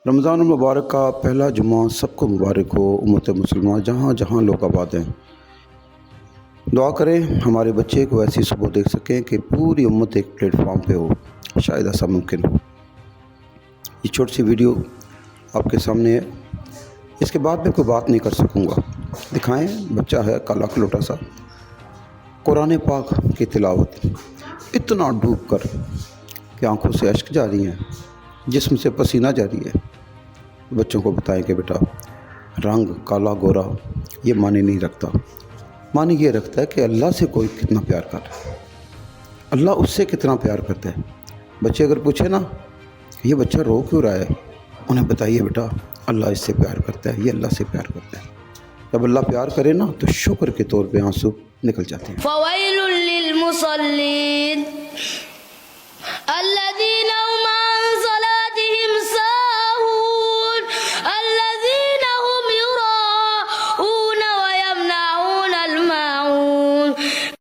رمضان المبارک کا پہلا جمعہ سب کو مبارک ہو۔ امت مسلمہ جہاں جہاں لوگ آباد ہیں، دعا کریں ہمارے بچے کو ایسی صبح دیکھ سکیں کہ پوری امت ایک پلیٹ فارم پہ ہو، شاید ایسا ممکن ہو۔ یہ چھوٹی سی ویڈیو آپ کے سامنے ہے، اس کے بعد میں کوئی بات نہیں کر سکوں گا۔ دکھائیں، بچہ ہے کالا کلوٹا سا، قرآن پاک کی تلاوت اتنا ڈوب کر کہ آنکھوں سے اشک جاری ہیں، جسم سے پسینہ جاری ہے۔ بچوں کو بتائیں کہ بیٹا رنگ کالا گورا یہ معنی نہیں رکھتا، معنی یہ رکھتا ہے کہ اللہ سے کوئی کتنا پیار کر رہا ہے، اللہ اس سے کتنا پیار کرتا ہے۔ بچے اگر پوچھیں نا کہ یہ بچہ رو کیوں رہا ہے، انہیں بتائیے بیٹا اللہ اس سے پیار کرتا ہے، یہ اللہ سے پیار کرتا ہے۔ جب اللہ پیار کرے نا تو شکر کے طور پہ آنسو نکل جاتے ہیں۔ فویل للمصلین